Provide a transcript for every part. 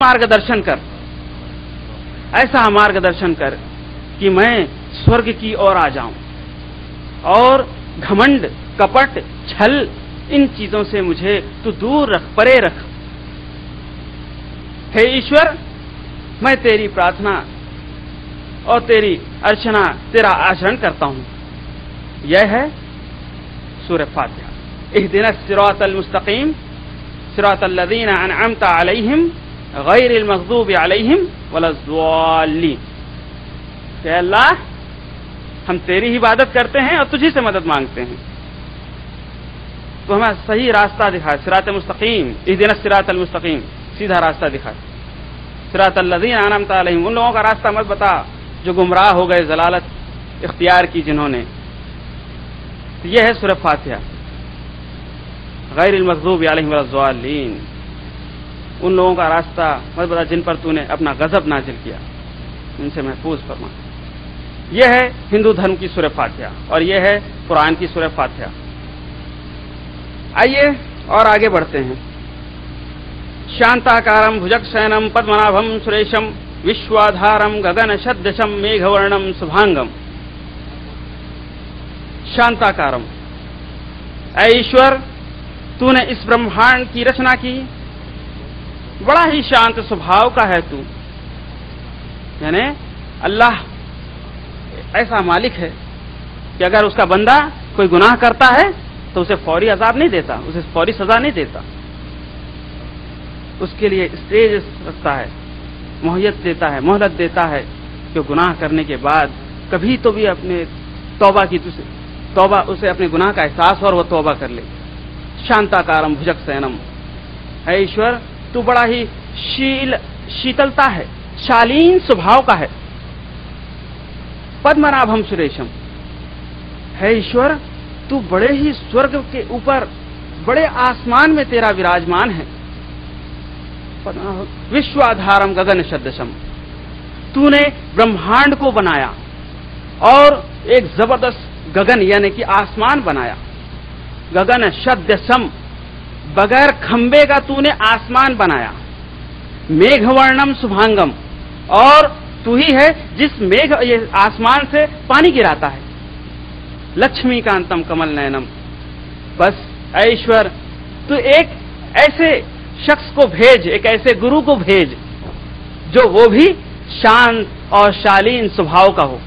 मार्गदर्शन कर, ऐसा मार्गदर्शन कर कि मैं स्वर्ग की ओर आ जाऊं और घमंड, कपट, छल, इन चीजों से मुझे तू दूर रख, परे रख। हे ईश्वर, मैं तेरी प्रार्थना और तेरी अर्चना, तेरा आचरण करता हूं। यह है सूरह फातिहा। इहदिना सिरातल मुस्तकीम सिरातल लज़ीना अनअमता अलैहिम गैरिल मग़ज़ूबि अलैहिम वलज़्ज़ाल्लीन। अल्लाह, हम तेरी ही इबादत करते हैं और तुझी से मदद मांगते हैं, तो हमें सही रास्ता दिखा। सिरात मुस्तकीम, इहदिना सिरातल मुस्तकीम, सीधा रास्ता दिखा। सिरातल लज़ीना अनअमता अलैहिम, उन लोगों का रास्ता मत बता जो गुमराह हो गए, जलालत इख्तियार की जिन्होंने। तो यह है सूरह फातिहा। गैरिल मग़ज़ूबि अलैहिम वलज़्ज़ाल्लीन, उन लोगों का रास्ता मत बता जिन पर तूने अपना गजब नाजिल किया, उनसे महफूज फरमा। यह है हिंदू धर्म की सूरह फातिहा और यह है कुरान की सूरह फातिहा। आइए और आगे बढ़ते हैं। शांताकारम भुजगशयनम पद्मनाभम सुरेशम विश्वाधारम गगन सदृशम मेघवर्णम शुभांगम। शांताकारम, ऐ ईश्वर, तूने इस ब्रह्मांड की रचना की, बड़ा ही शांत स्वभाव का है तू। यानी अल्लाह ऐसा मालिक है कि अगर उसका बंदा कोई गुनाह करता है तो उसे फौरी अजाब नहीं देता, उसे फौरी सजा नहीं देता, उसके लिए स्टेज रखता है, मोहयत देता है, मोहलत देता है कि गुनाह करने के बाद कभी तो भी अपने तौबा उसे अपने गुनाह का एहसास और वह तौबा कर ले। शांताकारम भुजगशयनम, है ईश्वर, तू बड़ा ही शीतलता है, शालीन स्वभाव का है। पद्मनाभम सुरेशम, है ईश्वर, तू बड़े ही स्वर्ग के ऊपर, बड़े आसमान में तेरा विराजमान है। विश्वाधारम गगन सदृशम, तूने ब्रह्मांड को बनाया और एक जबरदस्त गगन यानी कि आसमान बनाया। गगन सदृशम, बगैर खंबे का तूने आसमान बनाया। मेघवर्णम शुभांगम, और तू ही है जिस मेघ ये आसमान से पानी गिराता है। लक्ष्मीकांतम कमल नयनम, बस ऐ ईश्वर, तू एक ऐसे शख्स को भेज, एक ऐसे गुरु को भेज जो वो भी शांत और शालीन स्वभाव का हो।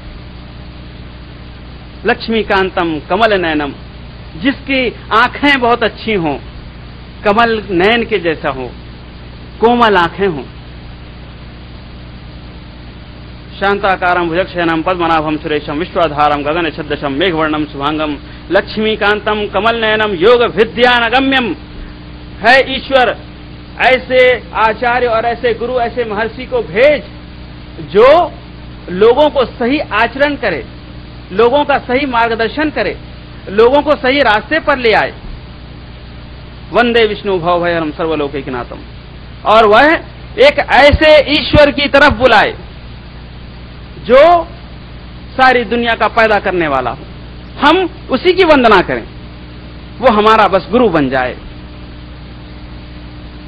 लक्ष्मीकांतम कमल नयनम, जिसकी आंखें बहुत अच्छी हों, कमल नयन के जैसा हो, कोमल आंखें हों। शांताकारम भुजगशयनम पद्मनाभम सुरेशम विश्वाधारम गगन सदृशम मेघवर्णम शुभांगम लक्ष्मीकांतम कमल नयनम योग विद्यानगम्यम। है ईश्वर, ऐसे आचार्य और ऐसे गुरु, ऐसे महर्षि को भेज जो लोगों को सही आचरण करे, लोगों का सही मार्गदर्शन करे, लोगों को सही रास्ते पर ले आए। वंदे विष्णु भवभयहरम सर्वलोकैकनाथम, और वह एक ऐसे ईश्वर की तरफ बुलाए जो सारी दुनिया का पैदा करने वाला हो। हम उसी की वंदना करें, वो हमारा बस गुरु बन जाए।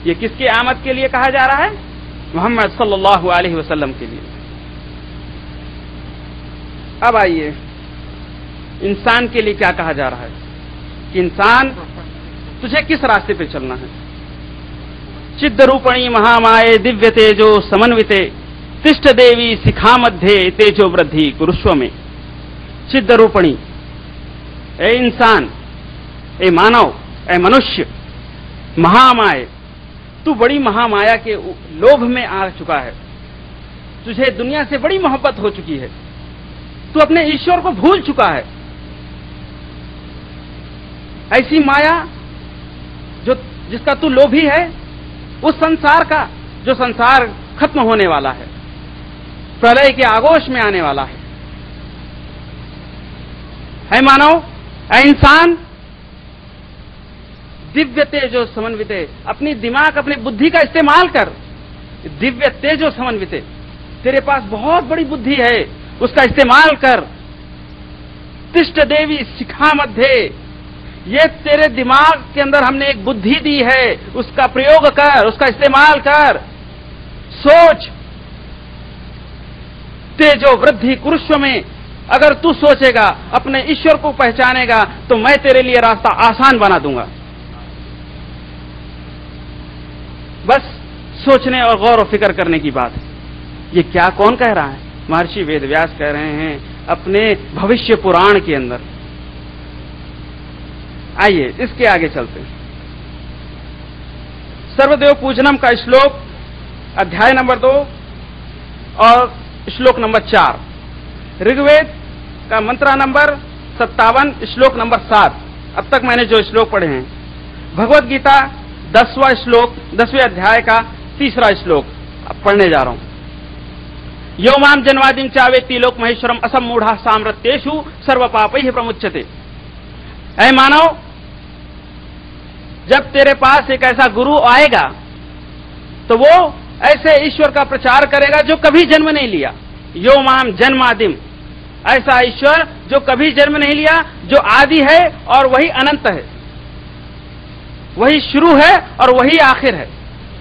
ये किसकी आमद के लिए कहा जा रहा है? मोहम्मद सल्लल्लाहु अलैहि वसल्लम के लिए। अब आइए, इंसान के लिए क्या कहा जा रहा है कि इंसान, तुझे किस रास्ते पे चलना है। चिद्ध रूपणी महामाये दिव्य तेजो समन्विते तिष्ठ देवी शिखा मध्य तेजो वृद्धि कुरुष्व में। चिद्ध रूपणी, ए इंसान, ए मानव, ए मनुष्य, महामाये, तू बड़ी महामाया के लोभ में आ चुका है, तुझे दुनिया से बड़ी मोहब्बत हो चुकी है, तू अपने ईश्वर को भूल चुका है। ऐसी माया जिसका तू लोभी है, उस संसार का जो संसार खत्म होने वाला है, प्रलय के आगोश में आने वाला है मानव, ऐ इंसान, दिव्य तेजो समन्विते, अपनी दिमाग, अपनी बुद्धि का इस्तेमाल कर। दिव्य तेजो समन्विते, तेरे पास बहुत बड़ी बुद्धि है, उसका इस्तेमाल कर। तिष्ठ देवी शिखा मध्य, ये तेरे दिमाग के अंदर हमने एक बुद्धि दी है, उसका प्रयोग कर, उसका इस्तेमाल कर। सोच, तेजो वृद्धि कुरुष्व में, अगर तू सोचेगा, अपने ईश्वर को पहचानेगा, तो मैं तेरे लिए रास्ता आसान बना दूंगा। बस सोचने और गौर व फिक्र करने की बात है। ये क्या कौन कह रहा है? महर्षि वेदव्यास कह रहे हैं अपने भविष्य पुराण के अंदर। आइए इसके आगे चलते हैं। सर्वदेव पूजनम का श्लोक अध्याय नंबर 2 और श्लोक नंबर 4, ऋग्वेद का मंत्रा नंबर 57, श्लोक नंबर 7। अब तक मैंने जो श्लोक पढ़े हैं, भगवत गीता 10वां श्लोक, 10वें अध्याय का 3रा श्लोक अब पढ़ने जा रहा हूं। यो माम जन्मादिम चावेत्ति लोक महेश्वरम असमूढ़ा साम्रत्येषु सर्व पापैः प्रमुच्यते। ऐ मानव, जब तेरे पास एक ऐसा गुरु आएगा तो वो ऐसे ईश्वर का प्रचार करेगा जो कभी जन्म नहीं लिया। यो माम जन्मादिम, ऐसा ईश्वर जो कभी जन्म नहीं लिया, जो आदि है और वही अनंत है, वही शुरू है और वही आखिर है।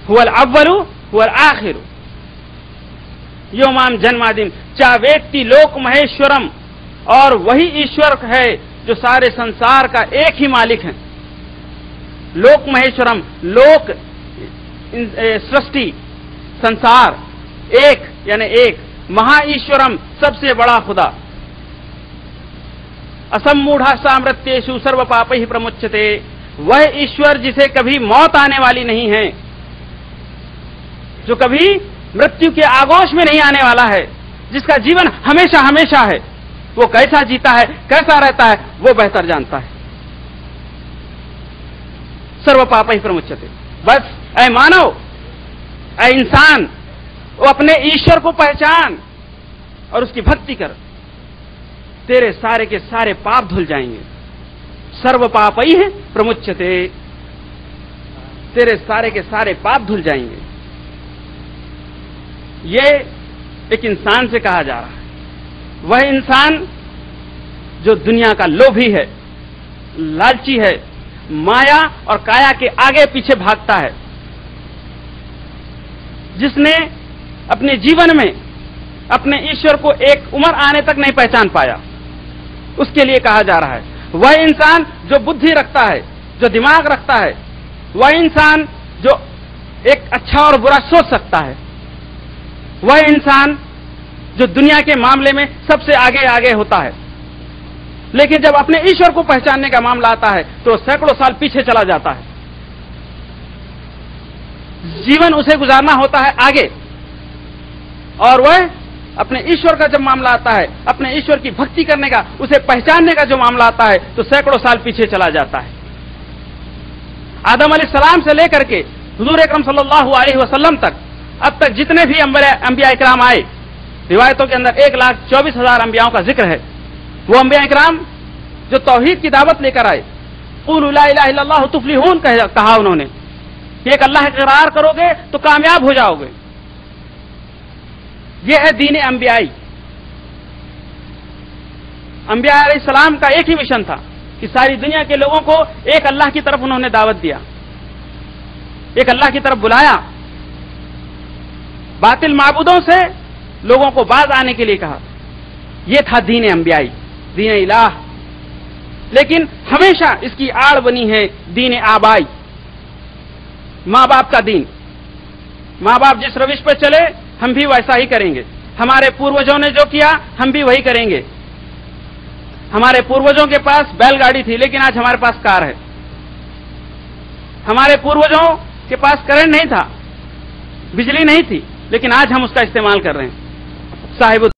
हुवल अव्वलु हुवल आखिरु। यो माम जन्मादिम चावेत्ति लोक महेश्वरम, और वही ईश्वर है जो सारे संसार का एक ही मालिक है। लोक महेश्वरम, लोक सृष्टि, संसार, एक यानी एक, महा ईश्वरम सबसे बड़ा खुदा। असमूढ़ा साम्रत्येषु सर्व पापैः प्रमुच्यते, वह ईश्वर जिसे कभी मौत आने वाली नहीं है, जो कभी मृत्यु के आगोश में नहीं आने वाला है, जिसका जीवन हमेशा हमेशा है। वो कैसा जीता है, कैसा रहता है, वो बेहतर जानता है। सर्व पापैः प्रमुच्यते। बस ऐ मानव, ऐ इंसान, वो अपने ईश्वर को पहचान और उसकी भक्ति कर, तेरे सारे के सारे पाप धुल जाएंगे। सर्व पापैः प्रमुच्यते, तेरे सारे के सारे पाप धुल जाएंगे। ये एक इंसान से कहा जा रहा है, वह इंसान जो दुनिया का लोभी है, लालची है, माया और काया के आगे पीछे भागता है, जिसने अपने जीवन में अपने ईश्वर को एक उम्र आने तक नहीं पहचान पाया, उसके लिए कहा जा रहा है। वह इंसान जो बुद्धि रखता है, जो दिमाग रखता है, वह इंसान जो एक अच्छा और बुरा सोच सकता है, वह इंसान जो दुनिया के मामले में सबसे आगे आगे होता है, लेकिन जब अपने ईश्वर को पहचानने का मामला आता है तो सैकड़ों साल पीछे चला जाता है। जीवन उसे गुजारना होता है आगे, और वह अपने ईश्वर का जब मामला आता है, अपने ईश्वर की भक्ति करने का, उसे पहचानने का जो मामला आता है, तो सैकड़ों साल पीछे चला जाता है। आदम अलैहिस्सलाम से लेकर के हुजूर अकरम सल्लल्लाहु अलैहि वसल्लम तक अब तक जितने भी अंबिया इकराम आए, रिवायतों के अंदर 1,24,000 अंबियाओं का जिक्र है। वो अंबिया इकराम जो तौहीद की दावत लेकर आए, क़ुलू ला इलाहा इल्लल्लाह तुफ़्लिहून कहा उन्होंने कि एक अल्लाह का इक़रार करोगे तो कामयाब हो जाओगे। यह है दीन अंबियाई। अंबिया अलैहिस्सलाम का एक ही मिशन था कि सारी दुनिया के लोगों को एक अल्लाह की तरफ उन्होंने दावत दिया, एक अल्लाह की तरफ बुलाया, बातिल माबूदों से लोगों को बाज आने के लिए कहा। यह था दीन अंबियाई, दीन इलाह। लेकिन हमेशा इसकी आड़ बनी है दीन आबाई, माँ बाप का दीन। माँ बाप जिस रविश पर चले हम भी वैसा ही करेंगे। हमारे पूर्वजों ने जो किया हम भी वही करेंगे। हमारे पूर्वजों के पास बैलगाड़ी थी, लेकिन आज हमारे पास कार है। हमारे पूर्वजों के पास करंट नहीं था, बिजली नहीं थी, लेकिन आज हम उसका इस्तेमाल कर रहे हैं। साहिब